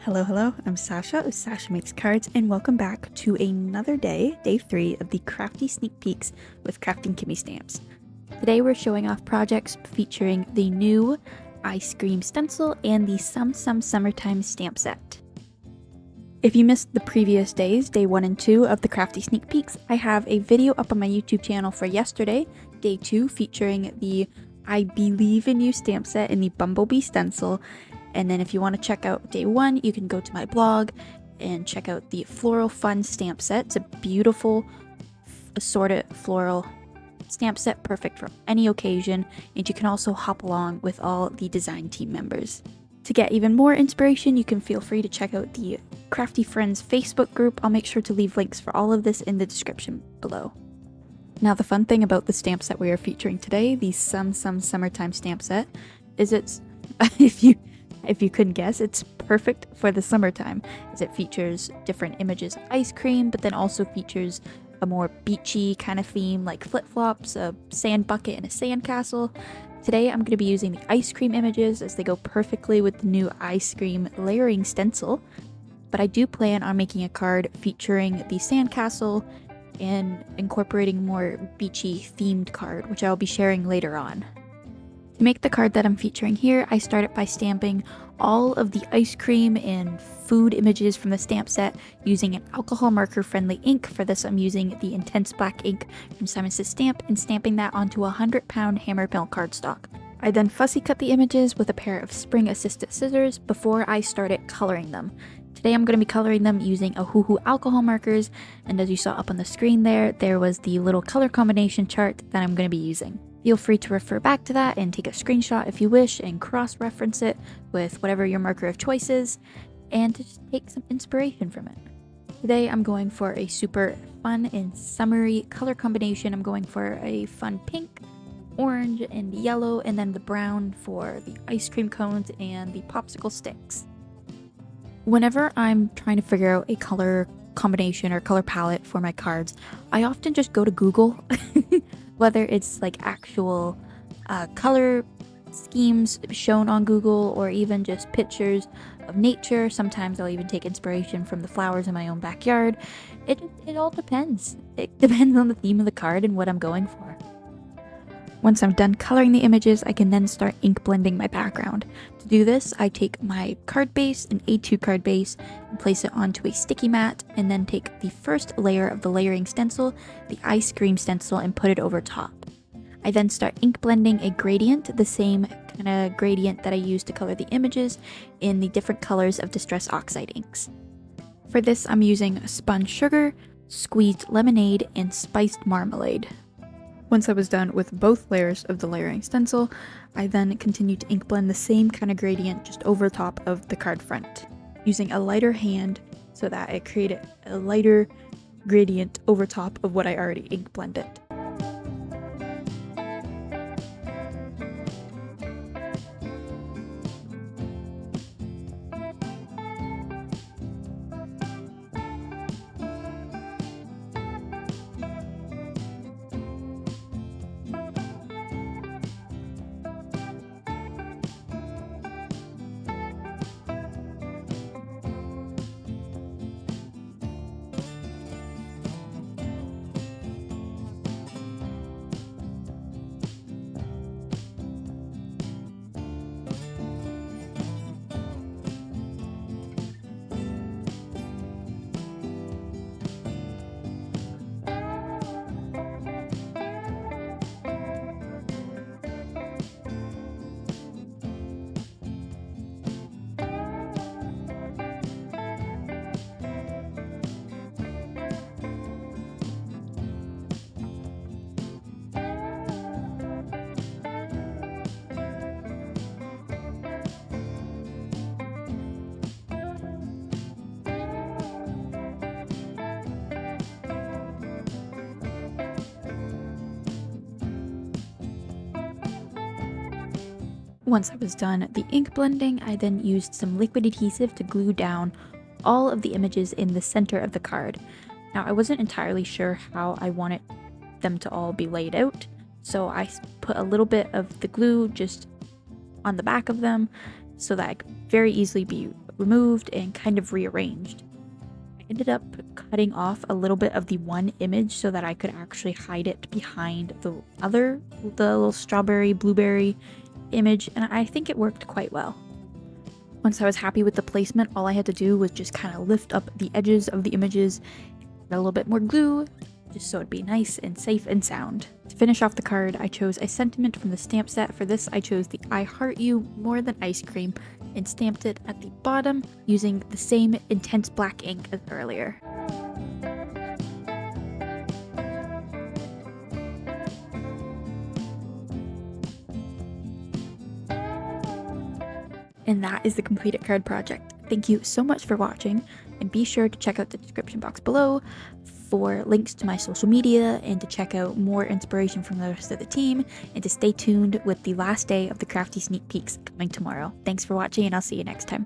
Hello, I'm Sasha of Sasha Makes Cards, and welcome back to another day, day 3 of the Krafty Sneak Peeks with Kraftin Kimmie Stamps. Today we're showing off projects featuring the new ice cream stencil and the Some Summertime stamp set. If you missed the previous days, day 1 and 2 of the Krafty Sneak Peeks, I have a video up on my YouTube channel for yesterday, day 2, featuring the I Believe in You stamp set and the Bumblebee stencil. And then if you want to check out day 1, you can go to my blog and check out the Floral Fun stamp set. It's a beautiful assorted floral stamp set, perfect for any occasion, and you can also hop along with all the design team members. To get even more inspiration, you can feel free to check out the Crafty Friends Facebook group. I'll make sure to leave links for all of this in the description below. Now, the fun thing about the stamp set we are featuring today, the Some Summertime stamp set, is it's, if you couldn't guess, it's perfect for the summertime, as it features different images of ice cream, but then also features a more beachy kind of theme like flip-flops, a sand bucket, and a sandcastle. Today I'm going to be using the ice cream images as they go perfectly with the new ice cream layering stencil, but I do plan on making a card featuring the sandcastle and incorporating a more beachy themed card, which I'll be sharing later on. To make the card that I'm featuring here, I started by stamping all of the ice cream and food images from the stamp set using an alcohol marker friendly ink. For this, I'm using the Intense Black ink from Simon Says Stamp and stamping that onto a 100-pound hammer mill cardstock. I then fussy cut the images with a pair of spring assisted scissors before I started coloring them. Today I'm going to be coloring them using Ohuhu alcohol markers, and as you saw up on the screen there was the little color combination chart that I'm going to be using. Feel free to refer back to that and take a screenshot if you wish and cross-reference it with whatever your marker of choice is, and to just take some inspiration from it. Today I'm going for a super fun and summery color combination. I'm going for a fun pink, orange, and yellow, and then the brown for the ice cream cones and the popsicle sticks. Whenever I'm trying to figure out a color combination or color palette for my cards, I often just go to Google. Whether it's like actual color schemes shown on Google or even just pictures of nature. Sometimes I'll even take inspiration from the flowers in my own backyard. It all depends. It depends on the theme of the card and what I'm going for. Once I'm done coloring the images, I can then start ink blending my background. To do this, I take my card base, an A2 card base, and place it onto a sticky mat, and then take the first layer of the layering stencil, the ice cream stencil, and put it over top. I then start ink blending a gradient, the same kind of gradient that I used to color the images, in the different colors of Distress Oxide inks. For this, I'm using spun sugar, squeezed lemonade, and spiced marmalade. Once I was done with both layers of the layering stencil, I then continued to ink blend the same kind of gradient just over top of the card front, using a lighter hand so that it created a lighter gradient over top of what I already ink blended. Once I was done the ink blending, I then used some liquid adhesive to glue down all of the images in the center of the card. Now, I wasn't entirely sure how I wanted them to all be laid out, so I put a little bit of the glue just on the back of them so that it could very easily be removed and kind of rearranged. I ended up cutting off a little bit of the one image so that I could actually hide it behind the little strawberry blueberry image, and I think it worked quite well. Once I was happy with the placement, all I had to do was just kind of lift up the edges of the images, add a little bit more glue, just so it'd be nice and safe and sound. To finish off the card, I chose a sentiment from the stamp set. For this, I chose the I heart you more than ice cream and stamped it at the bottom using the same intense black ink as earlier. And that is the completed card project. Thank you so much for watching, and be sure to check out the description box below for links to my social media and to check out more inspiration from the rest of the team, and to stay tuned with the last day of the Krafty Sneak Peeks coming tomorrow. Thanks for watching, and I'll see you next time.